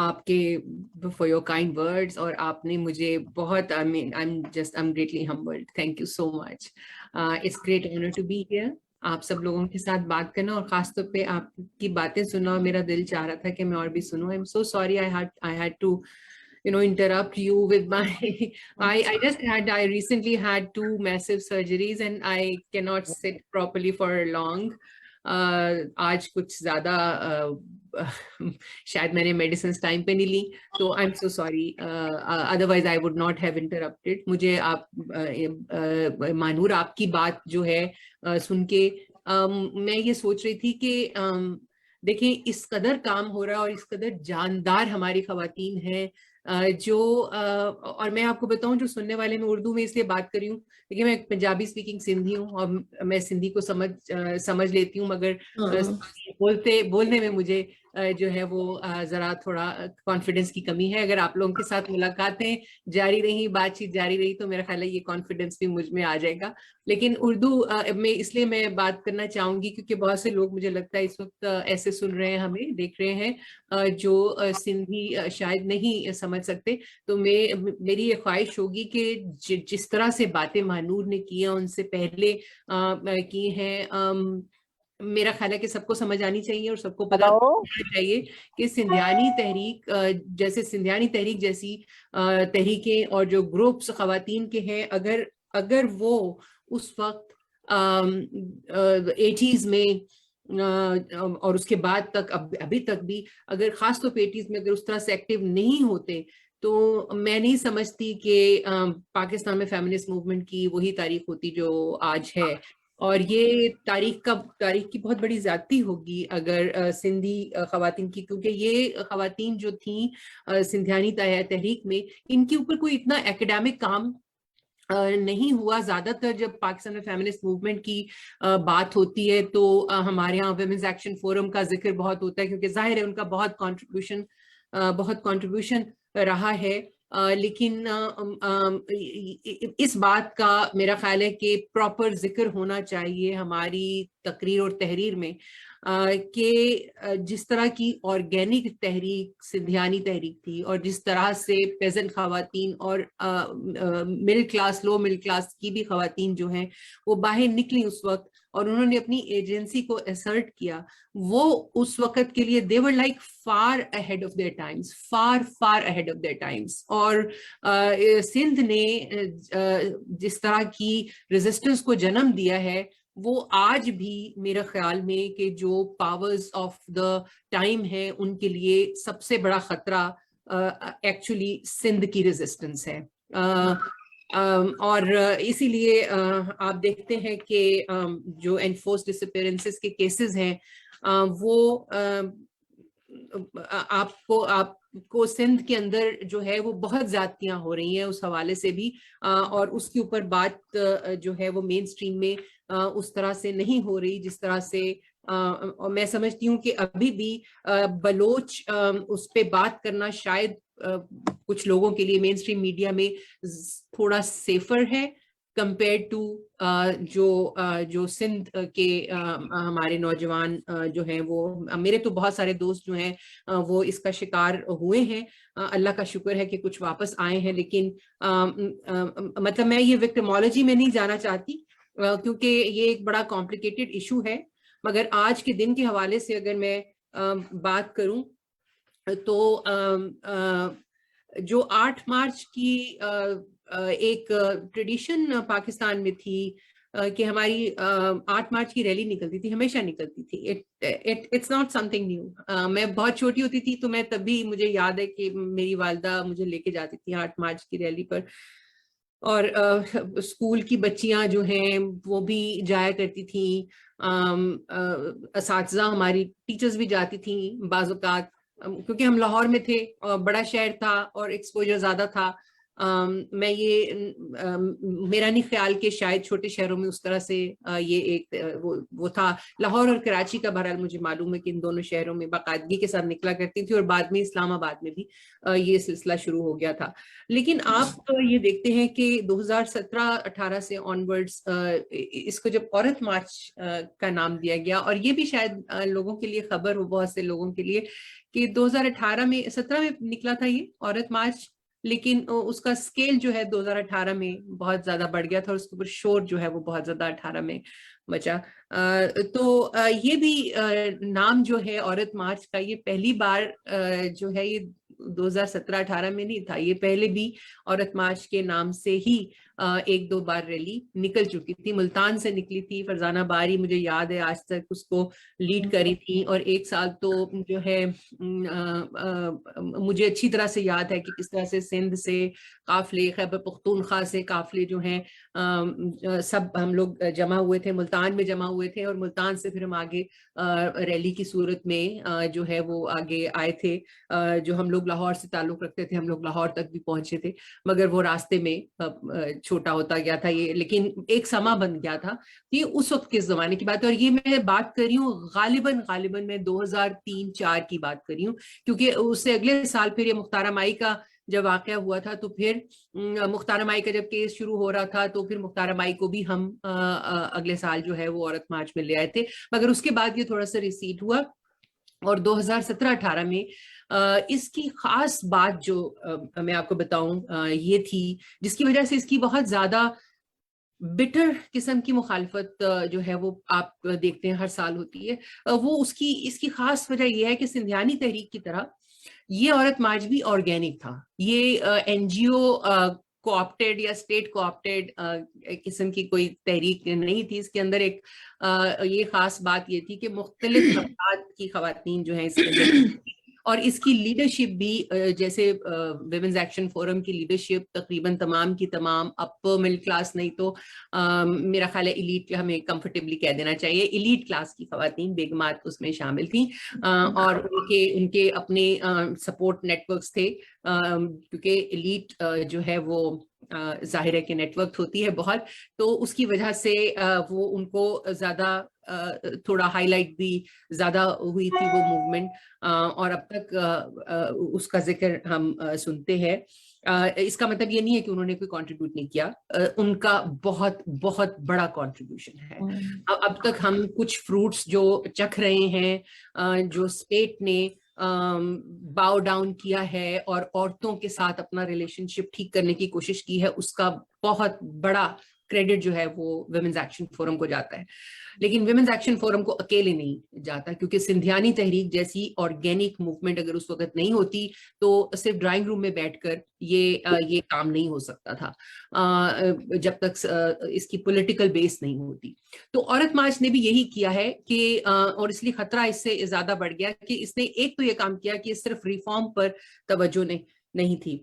آپ کے for your kind words, اور آپ نے مجھے بہت I'm greatly humbled. Thank you so much. It's great honor to be here. آپ سب لوگوں کے ساتھ بات کرنا, اور خاص طور پہ آپ کی باتیں سننا, اور میرا دل چاہ رہا تھا کہ میں اور بھی سنوں. I'm so sorry I had to interrupt you with my I recently had 2 massive surgeries and I cannot sit properly for long. آج کچھ زیادہ شاید میں نے میڈیسنس ٹائم پہ نہیں لی, تو I am so sorry, otherwise I would not have interrupted. مجھے آپ مانور آپ کی بات جو ہے سن کے میں یہ سوچ رہی تھی کہ دیکھیں اس قدر کام ہو رہا ہے اور اس قدر جاندار ہماری خواتین ہیں جو اور میں آپ کو بتاؤں جو سننے والے, میں اردو میں اس لیے بات کر رہی ہوں دیکھیے میں پنجابی اسپیکنگ سندھی ہوں اور میں سندھی کو سمجھ لیتی ہوں, مگر بولنے میں مجھے جو ہے وہ ذرا تھوڑا کانفیڈنس کی کمی ہے. اگر آپ لوگوں کے ساتھ ملاقاتیں جاری رہی, بات چیت جاری رہی, تو میرا خیال ہے یہ کانفیڈنس بھی مجھ میں آ جائے گا. لیکن اردو میں اس لیے میں بات کرنا چاہوں گی کیونکہ بہت سے لوگ مجھے لگتا ہے اس وقت ایسے سن رہے ہیں, ہمیں دیکھ رہے ہیں جو سندھی شاید نہیں سمجھ سکتے. تو میری یہ خواہش ہوگی کہ جس طرح سے باتیں مانور نے کی ہیں, ان سے پہلے کی ہیں, میرا خیال ہے کہ سب کو سمجھ آنی چاہیے اور سب کو پتہ ہونا چاہیے کہ سندھیانی تحریک جیسی تحریکیں اور جو گروپس خواتین کے ہیں, اگر وہ اس وقت 80s میں اور اس کے بعد تک ابھی تک بھی اگر خاص طور پہ 80s میں اگر اس طرح سے ایکٹیو نہیں ہوتے, تو میں نہیں سمجھتی کہ پاکستان میں فیمنسٹ موومنٹ کی وہی تاریخ ہوتی جو آج ہے. اور یہ تاریخ کی بہت بڑی زیادتی ہوگی اگر سندھی خواتین کی, کیونکہ یہ خواتین جو تھیں سندھیانی تحریک میں, ان کے اوپر کوئی اتنا ایکڈیمک کام نہیں ہوا. زیادہ تر جب پاکستان میں فیمنسٹ موومنٹ کی بات ہوتی ہے تو ہمارے یہاں ویمنز ایکشن فورم کا ذکر بہت ہوتا ہے, کیونکہ ظاہر ہے ان کا بہت کنٹریبیوشن رہا ہے. لیکن اس بات کا میرا خیال ہے کہ پراپر ذکر ہونا چاہیے ہماری تقریر اور تحریر میں کہ جس طرح کی آرگینک تحریک سندھیانی تحریک تھی, اور جس طرح سے پیزنٹ خواتین اور مڈل کلاس لو مڈل کلاس کی بھی خواتین جو ہیں وہ باہر نکلی اس وقت, اور انہوں نے اپنی ایجنسی کو اسرٹ کیا, وہ اس وقت کے لیے they were like far ahead of their times, far ahead of their times. اور سندھ نے جس طرح کی ریزسٹنس کو جنم دیا ہے, وہ آج بھی میرا خیال میں کہ جو پاورز آف دا ٹائم ہے ان کے لیے سب سے بڑا خطرہ ایکچولی سندھ کی ریزسٹنس ہے. اور اسی لیے آپ دیکھتے ہیں کہ جو انفورس ڈسپیئرنسز کے کیسز ہیں وہ آپ کو سندھ کے اندر جو ہے وہ بہت زیادتیاں ہو رہی ہیں اس حوالے سے بھی, اور اس کے اوپر بات جو ہے وہ مین اسٹریم میں اس طرح سے نہیں ہو رہی جس طرح سے, اور میں سمجھتی ہوں کہ ابھی بھی بلوچ اس پہ بات کرنا شاید کچھ لوگوں کے لیے مین اسٹریم میڈیا میں تھوڑا سیفر ہے کمپیئر ٹو جو سندھ کے ہمارے نوجوان جو ہیں وہ, میرے تو بہت سارے دوست جو ہیں وہ اس کا شکار ہوئے ہیں, اللہ کا شکر ہے کہ کچھ واپس آئے ہیں. لیکن مطلب میں یہ وکٹمالوجی میں نہیں جانا چاہتی کیونکہ یہ ایک بڑا کمپلیکیٹڈ ایشو ہے, مگر آج کے دن کے حوالے سے اگر میں بات کروں تو جو 8 مارچ کی ایک ٹریڈیشن پاکستان میں تھی کہ ہماری 8 مارچ کی ریلی نکلتی تھی, ہمیشہ نکلتی تھی. It's not something new. میں بہت چھوٹی ہوتی تھی تو میں تبھی مجھے یاد ہے کہ میری والدہ مجھے لے کے جاتی تھی 8 مارچ کی ریلی پر, اور اسکول کی بچیاں جو ہیں وہ بھی جایا کرتی تھیں, اساتذہ ہماری ٹیچرز بھی جاتی تھیں بعض اوقات, کیونکہ ہم لاہور میں تھے اور بڑا شہر تھا اور ایکسپوجر زیادہ تھا, میں یہ میرا نہیں خیال کہ شاید چھوٹے شہروں میں اس طرح سے یہ ایک وہ تھا. لاہور اور کراچی کا بہرحال مجھے معلوم ہے کہ ان دونوں شہروں میں باقاعدگی کے ساتھ نکلا کرتی تھی, اور بعد میں اسلام آباد میں بھی یہ سلسلہ شروع ہو گیا تھا. لیکن آپ یہ دیکھتے ہیں کہ 2017-18 سے آنورڈز اس کو جب عورت مارچ کا نام دیا گیا, اور یہ بھی شاید لوگوں کے لیے خبر ہو, بہت سے لوگوں کے لیے, کہ 2017 میں نکلا تھا یہ عورت مارچ, لیکن اس کا سکیل جو ہے 2018 میں بہت زیادہ بڑھ گیا تھا, اور اس کے اوپر شور جو ہے وہ بہت زیادہ 18 میں بچا. تو یہ بھی نام جو ہے عورت مارچ کا, یہ پہلی بار جو ہے یہ 2017-18 میں نہیں تھا, یہ پہلے بھی عورت مارچ کے نام سے ہی ایک دو بار ریلی نکل چکی تھی. ملتان سے نکلی تھی, فرزانہ باری مجھے یاد ہے آج تک اس کو لیڈ کری تھی, اور ایک سال تو جو ہے مجھے اچھی طرح سے یاد ہے کہ کس طرح سے سندھ سے قافلے, خیبر پختونخوا سے قافلے جو ہیں سب ہم لوگ جمع ہوئے تھے, ملتان میں جمع ہوئے تھے, اور ملتان سے پھر ہم آگے ریلی کی صورت میں جو ہے وہ آگے آئے تھے. جو ہم لوگ لاہور سے تعلق رکھتے تھے, ہم لوگ لاہور تک بھی پہنچے تھے, مگر وہ راستے میں چھوٹا ہوتا گیا تھا یہ, لیکن ایک سما بن گیا تھا. یہ اس وقت کے زمانے کی بات ہے, اور یہ میں بات کر رہی ہوں غالباً میں 2003-4 کی بات کر رہی ہوں, کیونکہ اس سے اگلے سال پھر یہ مختارہ مائی کا جب واقعہ ہوا تھا, تو پھر مختارہ مائی کا جب کیس شروع ہو رہا تھا, تو پھر مختارہ مائی کو بھی ہم اگلے سال جو ہے وہ عورت مارچ میں لے آئے تھے, مگر اس کے بعد یہ تھوڑا سا ریسیٹ ہوا. اور 2017-18 میں اس کی خاص بات جو میں آپ کو بتاؤں یہ تھی, جس کی وجہ سے اس کی بہت زیادہ بٹر قسم کی مخالفت جو ہے وہ آپ دیکھتے ہیں ہر سال ہوتی ہے, وہ اس کی خاص وجہ یہ ہے کہ سندھیانی تحریک کی طرح یہ عورت مارچ بھی آرگینک تھا. یہ این جی او کوآپٹیڈ یا اسٹیٹ کوآپٹیڈ قسم کی کوئی تحریک نہیں تھی. اس کے اندر ایک یہ خاص بات یہ تھی کہ مختلف طبقات کی خواتین جو ہیں اس کے اندر, اور اس کی لیڈرشپ بھی جیسے ویمنز ایکشن فورم کی لیڈرشپ تقریباً تمام کی تمام اپر مڈل کلاس, نہیں تو میرا خیال ہے ایلیٹ, ہمیں کمفرٹیبلی کہہ دینا چاہیے ایلیٹ کلاس کی خواتین بیگمات اس میں شامل تھیں, اور ان کے اپنے سپورٹ نیٹ ورکس تھے, کیونکہ ایلیٹ جو ہے وہ ظاہر ہے کہ نیٹ ورک ہوتی ہے بہت, تو اس کی وجہ سے وہ ان کو زیادہ تھوڑا ہائی لائٹ بھی زیادہ ہوئی تھی وہ موومنٹ, اور اب تک اس کا ذکر ہم سنتے ہیں. اس کا مطلب یہ نہیں ہے کہ انہوں نے کوئی کنٹریبیوٹ نہیں کیا, ان کا بہت بہت بڑا کنٹریبیوشن ہے. اب تک ہم کچھ فروٹس جو چکھ رہے ہیں, جو اسٹیٹ نے باؤ ڈاؤن کیا ہے اور عورتوں کے ساتھ اپنا ریلیشن شپ ٹھیک کرنے کی کوشش کی ہے, اس کا بہت بڑا کریڈٹ جو ہے وہ ویمنز ایکشن فورم کو جاتا ہے. لیکن ویمنز ایکشن فورم کو اکیلے نہیں جاتا, کیونکہ سندھیانی تحریک جیسی آرگینک موومنٹ اگر اس وقت نہیں ہوتی تو صرف ڈرائنگ روم میں بیٹھ کر یہ کام نہیں ہو سکتا تھا جب تک اس کی پولیٹیکل بیس نہیں ہوتی. تو عورت مارچ نے بھی یہی کیا ہے کہ اور اس لیے خطرہ اس سے زیادہ بڑھ گیا کہ اس نے ایک تو یہ کام کیا کہ صرف ریفارم پر توجہ نہیں تھی,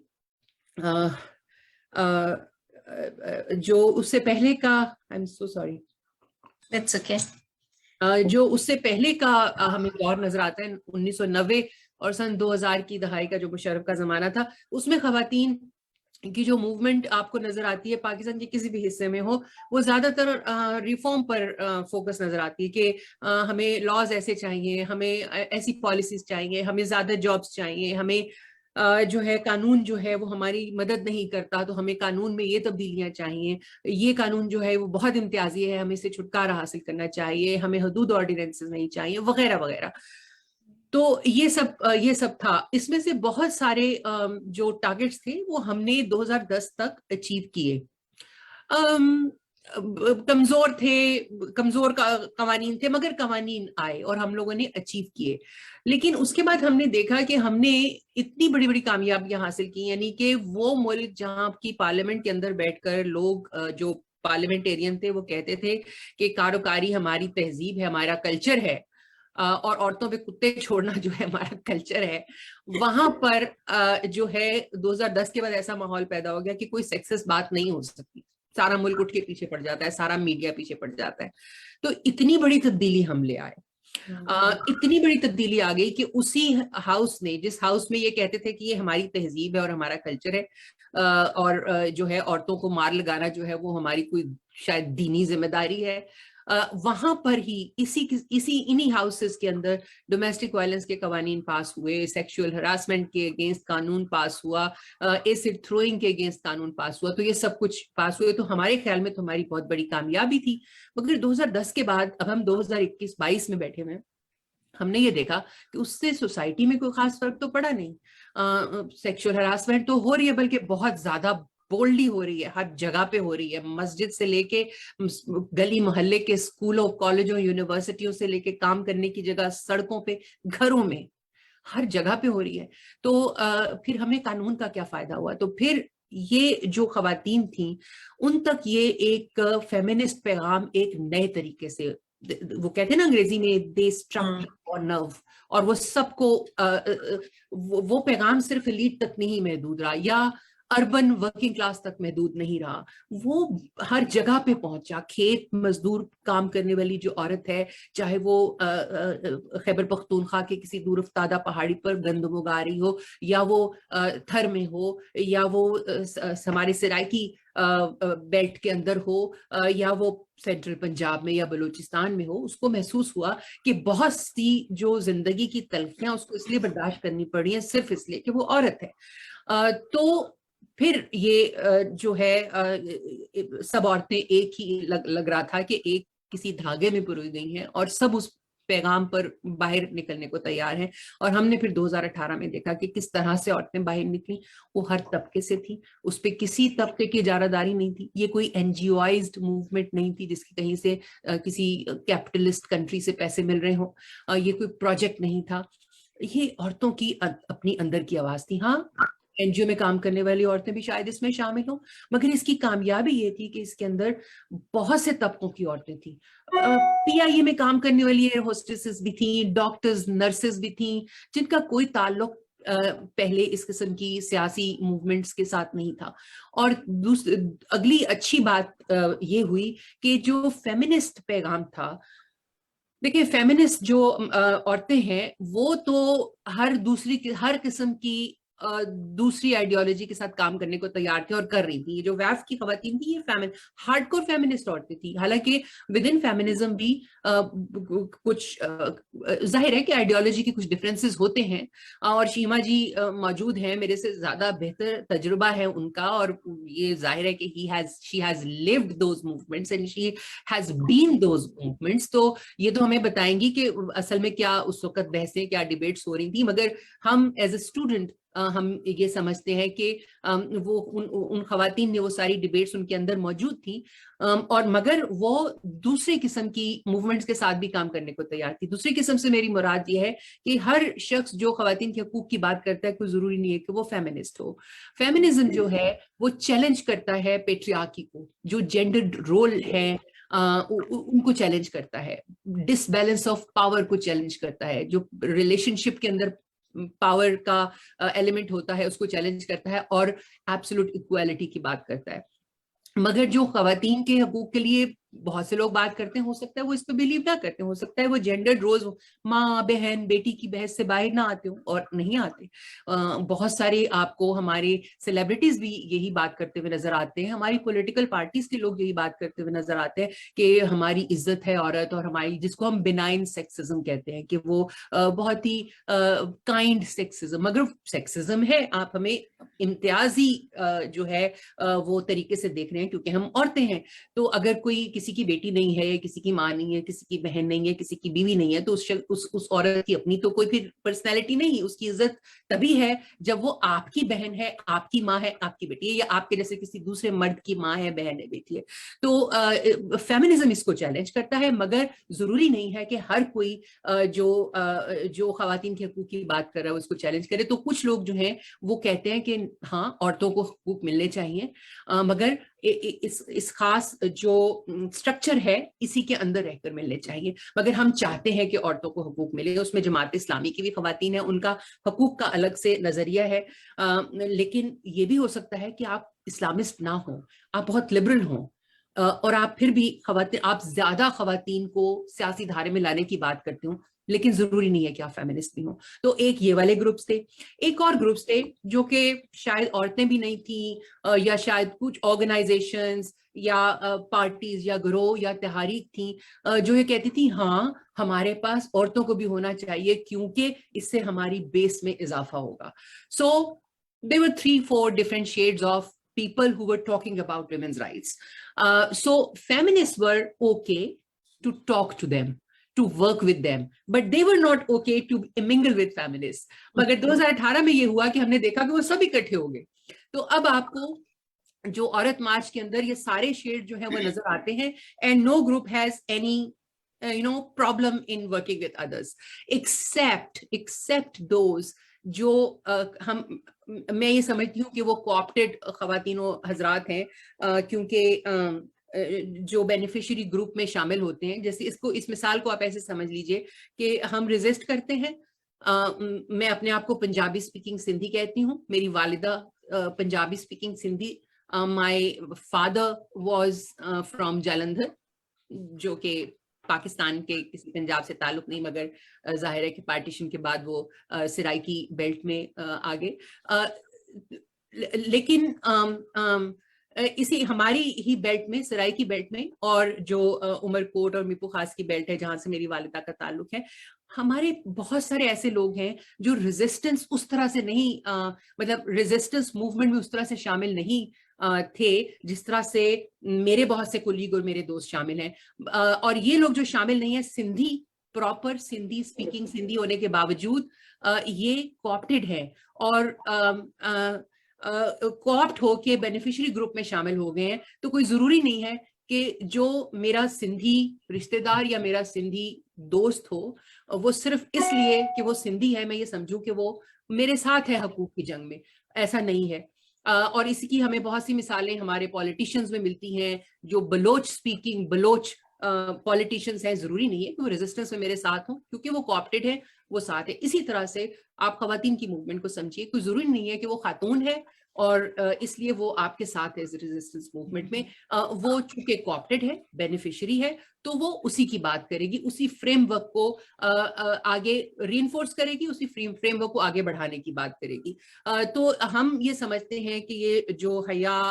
جو اس سے پہلے کا I'm so sorry. That's okay. جو اس سے پہلے کا ہمیں دور نظر آتا ہے 1990 اور سن 2000 کی دہائی کا جو مشرف کا زمانہ تھا, اس میں خواتین کی جو موومنٹ آپ کو نظر آتی ہے پاکستان کے کسی بھی حصے میں ہو, وہ زیادہ تر ریفارم پر فوکس نظر آتی ہے کہ ہمیں لاز ایسے چاہیے, ہمیں ایسی پالیسیز چاہیے, ہمیں زیادہ جابس چاہیے, ہمیں جو ہے قانون جو ہے وہ ہماری مدد نہیں کرتا تو ہمیں قانون میں یہ تبدیلیاں چاہیے, یہ قانون جو ہے وہ بہت امتیازی ہے, ہمیں اس سے چھٹکارا حاصل کرنا چاہیے, ہمیں حدود آرڈیننسز نہیں چاہیے, وغیرہ وغیرہ. تو یہ سب تھا. اس میں سے بہت سارے جو ٹارگٹس تھے وہ ہم نے 2010 تک اچیو کیے. کمزور قوانین تھے, مگر قوانین آئے اور ہم لوگوں نے اچیو کیے. لیکن اس کے بعد ہم نے دیکھا کہ ہم نے اتنی بڑی بڑی کامیابیاں حاصل کی, یعنی کہ وہ ملک جہاں کی پارلیمنٹ کے اندر بیٹھ کر لوگ جو پارلیمنٹیرین تھے وہ کہتے تھے کہ کاروکاری ہماری تہذیب ہے, ہمارا کلچر ہے, اور عورتوں پہ کتے چھوڑنا جو ہے ہمارا کلچر ہے, وہاں پر جو ہے 2010 کے بعد ایسا ماحول پیدا ہو گیا کہ کوئی سیکسس بات نہیں ہو سکتی, سارا ملک اٹھ کے پیچھے پڑ جاتا ہے, سارا میڈیا پیچھے پڑ جاتا ہے. تو اتنی بڑی تبدیلی ہم لے آئے, اتنی بڑی تبدیلی آ گئی کہ اسی ہاؤس نے, جس ہاؤس میں یہ کہتے تھے کہ یہ ہماری تہذیب ہے اور ہمارا کلچر ہے, اور جو ہے عورتوں کو مار لگانا جو ہے وہ ہماری کوئی شاید دینی ذمہ داری ہے. وہاں پر ہی انہی ہاؤسز کے اندر ڈومیسٹک وائلنس کے قوانین پاس ہوئے, سیکشول ہراسمنٹ کے اگینسٹ قانون پاس ہوا, ایسڈ تھروئنگ کے اگینسٹ قانون پاس ہوا. تو یہ سب کچھ پاس ہوئے تو ہمارے خیال میں تو ہماری بہت بڑی کامیابی تھی. مگر 2010 کے بعد اب ہم 2021-22 میں بیٹھے ہوئے ہیں, ہم نے یہ دیکھا کہ اس سے سوسائٹی میں کوئی خاص فرق تو پڑا نہیں. سیکشول ہراسمنٹ تو ہو رہی ہے, بلکہ بہت زیادہ بولڈلی ہو رہی ہے, ہر جگہ پہ ہو رہی ہے, مسجد سے لے کے گلی محلے کے اسکولوں, کالجوں, یونیورسٹیوں سے لے کے کام کرنے کی جگہ, سڑکوں پہ, گھروں میں, ہر جگہ پہ ہو رہی ہے. تو پھر ہمیں قانون کا کیا فائدہ ہوا؟ تو پھر یہ جو خواتین تھیں ان تک یہ ایک فیمنسٹ پیغام ایک نئے طریقے سے, وہ کہتے ہیں نا انگریزی میں دے اسٹرک آن نرو, اور وہ سب کو وہ پیغام صرف ایلیٹ تک نہیں محدود رہا یا اربن ورکنگ کلاس تک محدود نہیں رہا, وہ ہر جگہ پہ پہنچا. کھیت مزدور کام کرنے والی جو عورت ہے, چاہے وہ خیبر پختونخوا کے کسی دور افتادہ پہاڑی پر گندم اگا رہی ہو, یا وہ تھر میں ہو, یا وہ ہمارے سرائکی بیلٹ کے اندر ہو, یا وہ سینٹرل پنجاب میں یا بلوچستان میں ہو, اس کو محسوس ہوا کہ بہت سی جو زندگی کی تلخیاں اس کو اس لیے برداشت کرنی پڑی ہیں صرف اس لیے کہ وہ عورت ہے. تو پھر یہ جو ہے سب عورتیں ایک ہی لگ رہا تھا کہ ایک کسی دھاگے میں پروئی گئی ہیں اور سب اس پیغام پر باہر نکلنے کو تیار ہیں. اور ہم نے پھر 2018 میں دیکھا کہ کس طرح سے عورتیں باہر نکلیں. وہ ہر طبقے سے تھی, اس پہ کسی طبقے کی اجارہ داری نہیں تھی. یہ کوئی این جی اوائزڈ موومنٹ نہیں تھی جس کی کہیں سے کسی کیپٹلسٹ کنٹری سے پیسے مل رہے ہوں. یہ کوئی پروجیکٹ نہیں تھا, یہ عورتوں کی اپنی اندر کی آواز تھی. ہاں, این جی او میں کام کرنے والی عورتیں بھی شاید اس میں شامل ہوں, مگر اس کی کامیابی یہ تھی کہ اس کے اندر بہت سے طبقوں کی عورتیں تھیں. پی آئی اے میں کام کرنے والی ایئر ہوسٹسز بھی تھیں, ڈاکٹرز, نرسز بھی تھیں, جن کا کوئی تعلق پہلے اس قسم کی سیاسی موومنٹس کے ساتھ نہیں تھا. اور اگلی اچھی بات یہ ہوئی کہ جو فیمنسٹ پیغام تھا, دیکھیں فیمنسٹ جو عورتیں ہیں وہ تو ہر قسم کی دوسری آئیڈیالوجی کے ساتھ کام کرنے کو تیار تھے اور کر رہی تھی. یہ جو ویف کی خواتین تھی یہ ہارڈ کور فیمنسٹ عورتیں تھیں. حالانکہ ود ان فیمنزم بھی کچھ ظاہر ہے کہ آئیڈیالوجی کے کچھ ڈفرینسز ہوتے ہیں, اور شیما جی موجود ہیں, میرے سے زیادہ بہتر تجربہ ہے ان کا, اور یہ ظاہر ہے کہ she has lived those movements and she has been those movements. تو یہ تو ہمیں بتائیں گی کہ اصل میں کیا اس وقت بحثیں, کیا ڈیبیٹس ہو رہی تھی. مگر ہم ایز اے اسٹوڈنٹ ہم یہ سمجھتے ہیں کہ وہ ان خواتین نے وہ ساری ڈیبیٹس ان کے اندر موجود تھیں, اور مگر وہ دوسرے قسم کی موومنٹس کے ساتھ بھی کام کرنے کو تیار تھی. دوسری قسم سے میری مراد یہ ہے کہ ہر شخص جو خواتین کے حقوق کی بات کرتا ہے کوئی ضروری نہیں ہے کہ وہ فیمنسٹ ہو. فیمنزم جو ہے وہ چیلنج کرتا ہے پیٹریارکی کو, جو جینڈرڈ رول ہے ان کو چیلنج کرتا ہے, ڈس بیلنس آف پاور کو چیلنج کرتا ہے, جو ریلیشن شپ کے اندر پاور کا ایلیمنٹ ہوتا ہے اس کو چیلنج کرتا ہے, اور ایبسولوٹ ایکوالٹی کی بات کرتا ہے. مگر جو خواتین کے حقوق کے لیے بہت سے لوگ بات کرتے ہیں, ہو سکتا ہے وہ اس پہ بلیو نہ کرتے ہیں, ہو سکتا ہے وہ جینڈرڈ روز ماں بہن بیٹی کی بحث سے باہر نہ آتے ہوں, اور نہیں آتے. بہت سارے آپ کو ہمارے سیلیبریٹیز بھی یہی بات کرتے ہوئے نظر آتے ہیں, ہماری پولیٹیکل پارٹیز کے لوگ یہی بات کرتے ہوئے نظر آتے ہیں کہ ہماری عزت ہے عورت, اور ہماری جس کو ہم بینائن سیکسزم کہتے ہیں کہ وہ بہت ہی کائنڈ سیکسزم, مگر سیکسزم ہے. آپ ہمیں امتیازی جو ہے وہ طریقے سے دیکھ رہے ہیں کیونکہ ہم عورتیں ہیں. تو اگر کوئی کسی کی بیٹی نہیں ہے, کسی کی ماں نہیں ہے, کسی کی بہن نہیں ہے, کسی کی بیوی نہیں ہے, تو اس عورت کی اپنی تو کوئی پھر پرسنالٹی نہیں. اس کی عزت تبھی ہے جب وہ آپ کی بہن ہے, آپ کی ماں ہے, آپ کی بیٹی ہے, یا آپ کے جیسے کسی دوسرے مرد کی ماں ہے, بہن ہے, بیٹی ہے. تو فیمنزم اس کو چیلنج کرتا ہے, مگر ضروری نہیں ہے کہ ہر کوئی جو خواتین کے حقوق کی بات کر رہا ہے اس کو چیلنج کرے. تو کچھ لوگ جو ہیں وہ کہتے ہیں کہ ہاں عورتوں کو حقوق ملنے چاہیے, مگر اس خاص جو سٹرکچر ہے اسی کے اندر رہ کر ملنے چاہیے. مگر ہم چاہتے ہیں کہ عورتوں کو حقوق ملے. اس میں جماعت اسلامی کی بھی خواتین ہیں, ان کا حقوق کا الگ سے نظریہ ہے, لیکن یہ بھی ہو سکتا ہے کہ آپ اسلامسٹ نہ ہوں, آپ بہت لبرل ہوں, اور آپ پھر بھی آپ زیادہ خواتین کو سیاسی دھارے میں لانے کی بات کرتے ہوں, لیکن ضروری نہیں ہے کہ آپ فیمنسٹ بھی ہوں. تو ایک یہ والے گروپس تھے. ایک اور گروپس تھے جو کہ شاید عورتیں بھی نہیں تھیں یا شاید کچھ آرگنائزیشنز یا پارٹیز یا گروہ یا تحریک تھیں جو یہ کہتی تھی ہاں ہمارے پاس عورتوں کو بھی ہونا چاہیے کیونکہ اس سے ہماری بیس میں اضافہ ہوگا. سو there were 3-4 different shades of people who were talking about women's rights. So feminists were okay to talk to them, to work with them, but they were not okay to mingle with feminists. مگر 2018 میں یہ ہوا کہ ہم نے دیکھا کہ وہ سب اکٹھے ہو گئے. تو اب آپ کو جو عورت مارچ کے اندر یہ سارے شیڈ جو ہیں وہ نظر آتے ہیں, and no group has any problem in working with others except those جو میں یہ سمجھتی ہوں کہ وہ کوآپٹیڈ خواتین و حضرات ہیں کیونکہ جو بینیفیشری گروپ میں شامل ہوتے ہیں. جیسے اس مثال کو آپ ایسے سمجھ لیجئے کہ ہم ریزسٹ کرتے ہیں. میں اپنے آپ کو پنجابی اسپیکنگ سندھی کہتی ہوں, میری والدہ Punjabi speaking Sindhi. My father was from Jalandhar جو کہ پاکستان کے کسی پنجاب سے تعلق نہیں, مگر ظاہر ہے کہ پارٹیشن کے بعد وہ سرائکی بیلٹ میں آ گئے. لیکن اسی ہماری ہی بیلٹ میں, سرائکی بیلٹ میں, اور جو عمر کوٹ اور میپو خاص کی بیلٹ ہے جہاں سے میری والدہ کا تعلق ہے, ہمارے بہت سارے ایسے لوگ ہیں جو ریزسٹنس اس طرح سے نہیں مطلب ریزسٹنس موومنٹ میں اس طرح سے شامل نہیں تھے جس طرح سے میرے بہت سے کولیگ اور میرے دوست شامل ہیں. اور یہ لوگ جو شامل نہیں ہیں سندھی, پراپر سندھی اسپیکنگ سندھی ہونے کے باوجود یہ کوآپٹیڈ ہے اور کوآپٹ ہو کے بینیفیشری گروپ میں شامل ہو گئے ہیں. تو کوئی ضروری نہیں ہے کہ جو میرا سندھی رشتہ دار یا میرا سندھی دوست ہو وہ صرف اس لیے کہ وہ سندھی ہے میں یہ سمجھوں کہ وہ میرے ساتھ ہے حقوق کی جنگ میں. ایسا نہیں ہے. اور اس کی ہمیں بہت سی مثالیں ہمارے پولیٹیشنز میں ملتی ہیں جو بلوچ اسپیکنگ بلوچ پولیٹیشنز ہیں. ضروری نہیں ہے کہ وہ ریزسٹنس میں میرے ساتھ ہوں کیونکہ وہ کوآپٹیڈ ہے, وہ ساتھ ہے. اسی طرح سے آپ خواتین کی موومنٹ کو سمجھیے, کوئی ضروری نہیں ہے کہ وہ خاتون ہے اور اس لیے وہ آپ کے ساتھ ہے ریزسٹنس موومنٹ میں. وہ چونکہ کوآپٹیڈ ہے, بینیفیشری ہے, تو وہ اسی کی بات کرے گی, اسی فریم ورک کو آگے ری انفورس کرے گی, اسی فریم ورک کو آگے بڑھانے کی بات کرے گی. تو ہم یہ سمجھتے ہیں کہ یہ جو حیا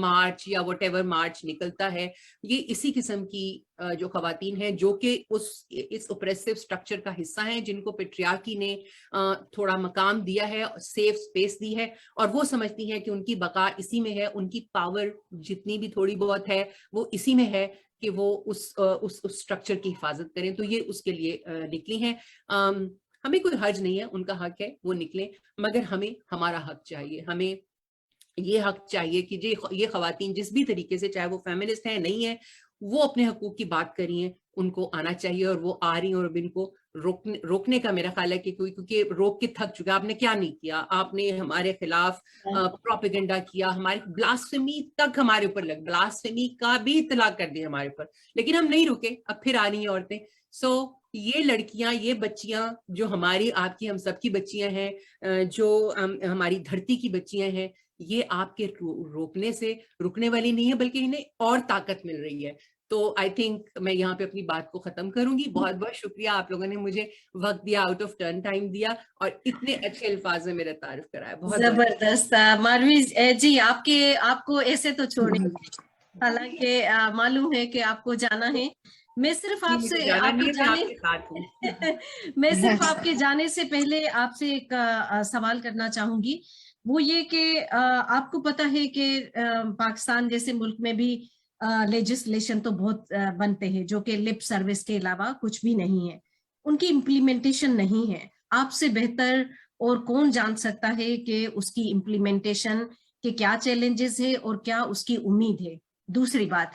مارچ یا وٹ ایور مارچ نکلتا ہے یہ اسی قسم کی جو خواتین ہیں جو کہ اس اوپریسو اسٹرکچر کا حصہ ہیں, جن کو پیٹریارکی نے تھوڑا مقام دیا ہے, سیف اسپیس دی ہے, اور وہ سمجھتی ہیں کہ ان کی بقا اسی میں ہے, ان کی پاور جتنی بھی تھوڑی بہت ہے وہ اسی میں ہے کہ وہ اس اسٹرکچر کی حفاظت کریں. تو یہ اس کے لیے نکلی ہیں. ہمیں کوئی حرج نہیں ہے, ان کا حق ہے وہ نکلیں, مگر ہمیں ہمارا حق چاہیے. ہمیں یہ حق چاہیے کہ یہ خواتین جس بھی طریقے سے, چاہے وہ فیمنسٹ ہیں نہیں ہیں, وہ اپنے حقوق کی بات کر رہی ہیں, ان کو آنا چاہیے, اور وہ آ رہی ہیں. اور اب ان کو روکنے کا میرا خیال ہے کہ کیونکہ روک کے تھک چکا. آپ نے کیا نہیں کیا, آپ نے ہمارے خلاف پروپیگنڈا کیا, ہمارے بلاسفیمی تک ہمارے اوپر بلاسفیمی کا بھی اطلاق کر دیا ہمارے اوپر, لیکن ہم نہیں رکے. اب پھر آ رہی ہیں عورتیں. سو یہ لڑکیاں, یہ بچیاں جو ہماری آپ کی ہم سب کی بچیاں ہیں, جو ہماری دھرتی کی بچیاں ہیں, یہ آپ کے روکنے سے رکنے والی نہیں ہے بلکہ انہیں اور طاقت مل رہی ہے. تو آئی تھنک میں یہاں پہ اپنی بات کو ختم کروں گی. بہت بہت شکریہ, آپ لوگوں نے مجھے وقت دیا, آؤٹ آف ٹرن ٹائم دیا, اور اتنے اچھے الفاظ میں میرا تعارف کرایا. بہت زبردست. ماروی جی آپ کو ایسے تو چھوڑیں گے, حالانکہ معلوم ہے کہ آپ کو جانا ہے. میں صرف آپ سے میں صرف آپ کے جانے سے پہلے آپ سے ایک سوال کرنا چاہوں گی. وہ یہ کہ آپ کو پتہ ہے کہ پاکستان جیسے ملک میں بھی لیجسلیشن تو بہت بنتے ہیں جو کہ لپ سروس کے علاوہ کچھ بھی نہیں ہے, ان کی امپلیمنٹیشن نہیں ہے. آپ سے بہتر اور کون جان سکتا ہے کہ اس کی امپلیمنٹیشن کے کیا چیلنجز ہے اور کیا اس کی امید ہے. دوسری بات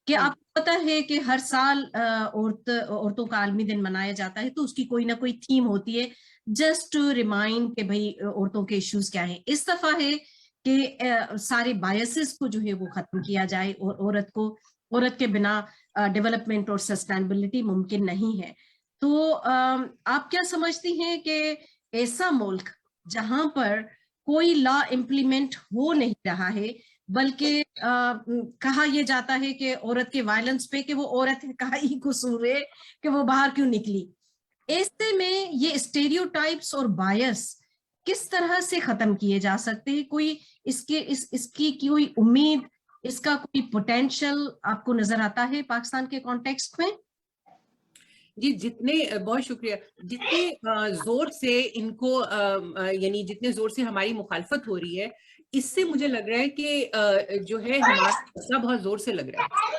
کہ آپ کو پتہ ہے کہ ہر سال عورتوں کا عالمی دن منایا جاتا ہے, تو اس کی کوئی نہ کوئی تھیم ہوتی ہے جسٹ ٹو ریمائنڈ کہ بھئی عورتوں کے ایشوز کیا ہیں. اس دفعہ ہے کہ سارے بایسز کو جو ہے وہ ختم کیا جائے, اور عورت کے بنا ڈیولپمنٹ اور سسٹینیبلٹی ممکن نہیں ہے. تو آپ کیا سمجھتی ہیں کہ ایسا ملک جہاں پر کوئی لا امپلیمنٹ ہو نہیں رہا ہے, بلکہ کہا یہ جاتا ہے کہ عورت کے وائلنس پہ کہ وہ عورت کا ہی قصور ہے کہ وہ باہر کیوں نکلی, ایسے میں یہ اسٹیریوٹائپس اور بایس کس طرح سے ختم کیے جا سکتے ہیں؟ کوئی اس کی کوئی امید، اس کا کوئی پوٹینشل آپ کو نظر آتا ہے پاکستان کے کانٹیکسٹ میں؟ جی جتنے، بہت شکریہ، جتنے زور سے ان کو یعنی جتنے زور سے ہماری مخالفت ہو رہی ہے، اس سے مجھے لگ رہا ہے کہ جو ہے ہمارا مسئلہ بہت زور سے لگ رہا ہے.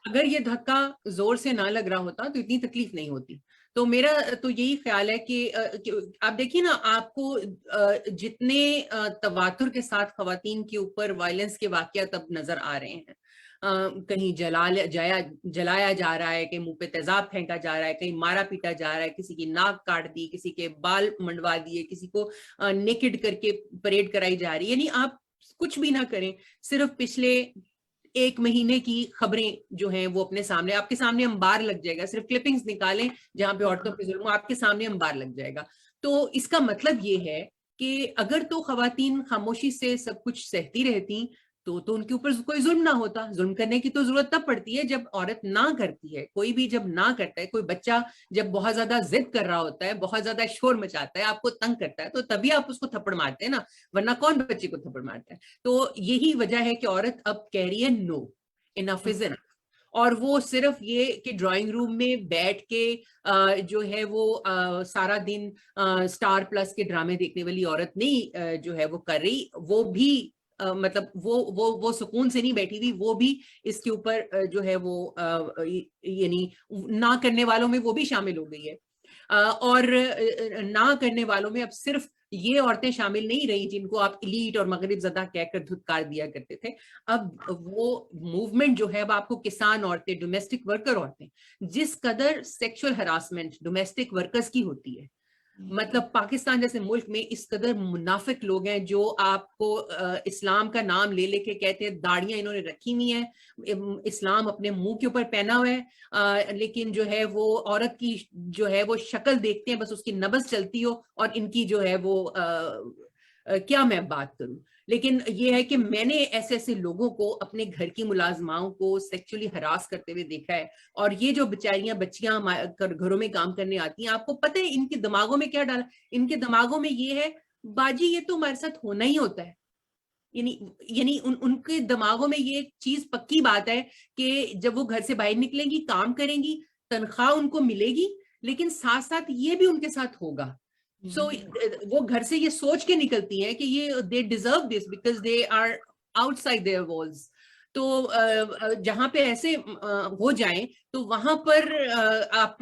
اگر یہ دھکا زور سے نہ لگ رہا ہوتا تو اتنی تکلیف نہیں ہوتی. تو میرا تو یہی خیال ہے کہ آپ دیکھیے نا، آپ کو جتنے تواتر کے ساتھ خواتین کے اوپر وائلنس کے واقعات اب نظر آ رہے ہیں، کہیں جلایا جا رہا ہے، کہیں منہ پہ تیزاب پھینکا جا رہا ہے، کہیں مارا پیٹا جا رہا ہے، کسی کی ناک کاٹ دی، کسی کے بال منڈوا دیے، کسی کو نیکڈ کر کے پریڈ کرائی جا رہی ہے. یعنی آپ کچھ بھی نہ کریں، صرف پچھلے 1 مہینے کی خبریں جو ہیں وہ اپنے سامنے، آپ کے سامنے انبار لگ جائے گا. صرف کلپنگز نکالیں جہاں پہ عورتوں پہ ظلم ہو، آپ کے سامنے انبار لگ جائے گا. تو اس کا مطلب یہ ہے کہ اگر تو خواتین خاموشی سے سب کچھ سہتی رہتی تو ان کے اوپر کوئی ظلم نہ ہوتا. ظلم کرنے کی تو ضرورت تب پڑتی ہے جب عورت نہ کرتی ہے. کوئی بھی جب نہ کرتا ہے، کوئی بچہ جب بہت زیادہ ضد کر رہا ہوتا ہے، بہت زیادہ شور مچاتا ہے، آپ کو تنگ کرتا ہے، تو تبھی آپ اس کو تھپڑ مارتے ہیں نا، ورنہ کون بچے کو تھپڑ مارتا ہے؟ تو یہی وجہ ہے کہ عورت اب کہہ رہی ہے نو، انف از انف. اور وہ صرف یہ کہ ڈرائنگ روم میں بیٹھ کے جو ہے وہ سارا دن سٹار پلس کے ڈرامے دیکھنے والی عورت نہیں جو ہے وہ کر رہی. وہ بھی مطلب وہ سکون سے نہیں بیٹھی ہوئی، وہ بھی اس کے اوپر جو ہے وہ یعنی نہ کرنے والوں میں وہ بھی شامل ہو گئی ہے. اور نہ کرنے والوں میں اب صرف یہ عورتیں شامل نہیں رہی جن کو آپ ایلیٹ اور مغرب زدہ کہہ کر دھتکار دیا کرتے تھے. اب وہ موومنٹ جو ہے اب آپ کو کسان عورتیں، ڈومیسٹک ورکر عورتیں، جس قدر سیکشل ہراسمنٹ ڈومیسٹک ورکرز کی ہوتی ہے، مطلب پاکستان جیسے ملک میں اس قدر منافق لوگ ہیں جو آپ کو اسلام کا نام لے لے کے کہتے ہیں، داڑیاں انہوں نے رکھی ہوئی ہیں، اسلام اپنے منہ کے اوپر پہنا ہوا ہے، لیکن جو ہے وہ عورت کی جو ہے وہ شکل دیکھتے ہیں، بس اس کی نبض چلتی ہو، اور ان کی جو ہے وہ کیا میں بات کروں. لیکن یہ ہے کہ میں نے ایسے لوگوں کو اپنے گھر کی ملازماؤں کو سیکچولی ہراس کرتے ہوئے دیکھا ہے. اور یہ جو بیچاریاں بچیاں گھروں میں کام کرنے آتی ہیں، آپ کو پتہ ہے ان کے دماغوں میں کیا ڈالا؟ ان کے دماغوں میں یہ ہے، باجی یہ تو ہمارے ساتھ ہونا ہی ہوتا ہے. یعنی ان کے دماغوں میں یہ چیز پکی بات ہے کہ جب وہ گھر سے باہر نکلیں گی، کام کریں گی، تنخواہ ان کو ملے گی، لیکن ساتھ ساتھ یہ بھی ان کے ساتھ ہوگا. سو وہ گھر سے یہ سوچ کے نکلتی ہیں کہ یہ they deserve this because they are outside their walls. تو جہاں پہ ایسے ہو جائیں تو وہاں پر آپ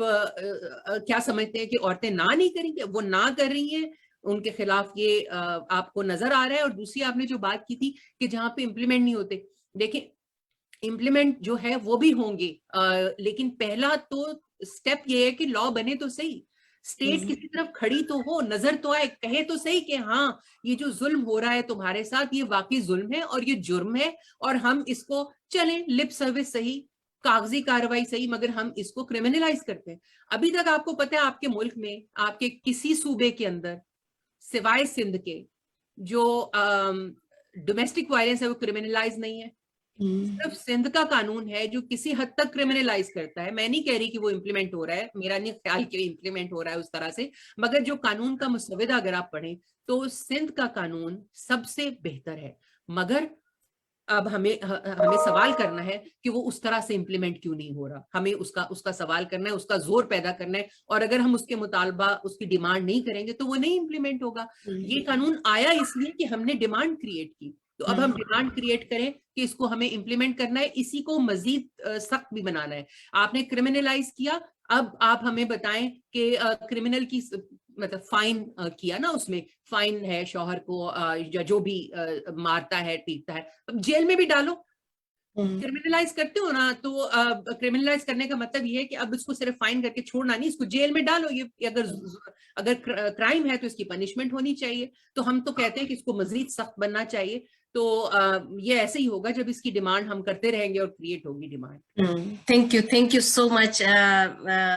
کیا سمجھتے ہیں کہ عورتیں نہ نہیں کریں گے؟ وہ نہ کر رہی ہیں، ان کے خلاف یہ آپ کو نظر آ رہا ہے. اور دوسری آپ نے جو بات کی تھی کہ جہاں پہ امپلیمنٹ نہیں ہوتے، دیکھیں امپلیمنٹ جو ہے وہ بھی ہوں گے، لیکن پہلا تو سٹیپ یہ ہے کہ لا بنے تو صحیح، اسٹیٹ کسی طرف کھڑی تو ہو، نظر تو آئے، کہے تو صحیح کہ ہاں یہ جو ظلم ہو رہا ہے تمہارے ساتھ یہ واقعی ظلم ہے اور یہ جرم ہے، اور ہم اس کو چلیں لپ سروس صحیح، کاغذی کارروائی صحیح، مگر ہم اس کو کرمنلائز کرتے ہیں. ابھی تک آپ کو پتہ ہے آپ کے ملک میں، آپ کے کسی صوبے کے اندر سوائے سندھ کے، جو ڈومیسٹک وائلنس ہے وہ کرمنلائز نہیں ہے. صرف سندھ کا قانون ہے جو کسی حد تک کرمنلائز کرتا ہے. میں نہیں کہہ رہی کہ وہ امپلیمنٹ ہو رہا ہے، میرا نہیں خیال کہ امپلیمنٹ ہو رہا ہے اس طرح سے، مگر جو قانون کا مسودہ اگر آپ پڑھیں تو سندھ کا قانون سب سے بہتر ہے. مگر اب ہمیں سوال کرنا ہے کہ وہ اس طرح سے امپلیمنٹ کیوں نہیں ہو رہا. ہمیں اس کا سوال کرنا ہے، اس کا زور پیدا کرنا ہے، اور اگر ہم اس کے مطالبہ، اس کی ڈیمانڈ نہیں کریں گے تو وہ نہیں امپلیمنٹ ہوگا. یہ قانون آیا اس لیے کہ ہم نے ڈیمانڈ کریٹ کی، تو اب ہم ڈیمانڈ کریٹ کریں کہ اس کو ہمیں امپلیمنٹ کرنا ہے، اسی کو مزید سخت بھی بنانا ہے. آپ نے کرمنلائز کیا، اب آپ ہمیں بتائیں کہ کرمنل کی مطلب فائن کیا نا، اس میں فائن ہے شوہر کو یا جو بھی مارتا ہے پیٹتا ہے، جیل میں بھی ڈالو. کرمنلائز کرتے ہو نا، تو کرمنلائز کرنے کا مطلب یہ ہے کہ اب اس کو صرف فائن کر کے چھوڑنا نہیں، اس کو جیل میں ڈالو. یہ اگر کرائم ہے تو اس کی پنشمنٹ ہونی چاہیے. تو ہم تو کہتے ہیں کہ اس کو مزید سخت بننا چاہیے. تو یہ ایسے ہی ہوگا جب اس کی ڈیمانڈ ہم کرتے رہیں گے اور کریٹ ہوگی demand. Thank you so much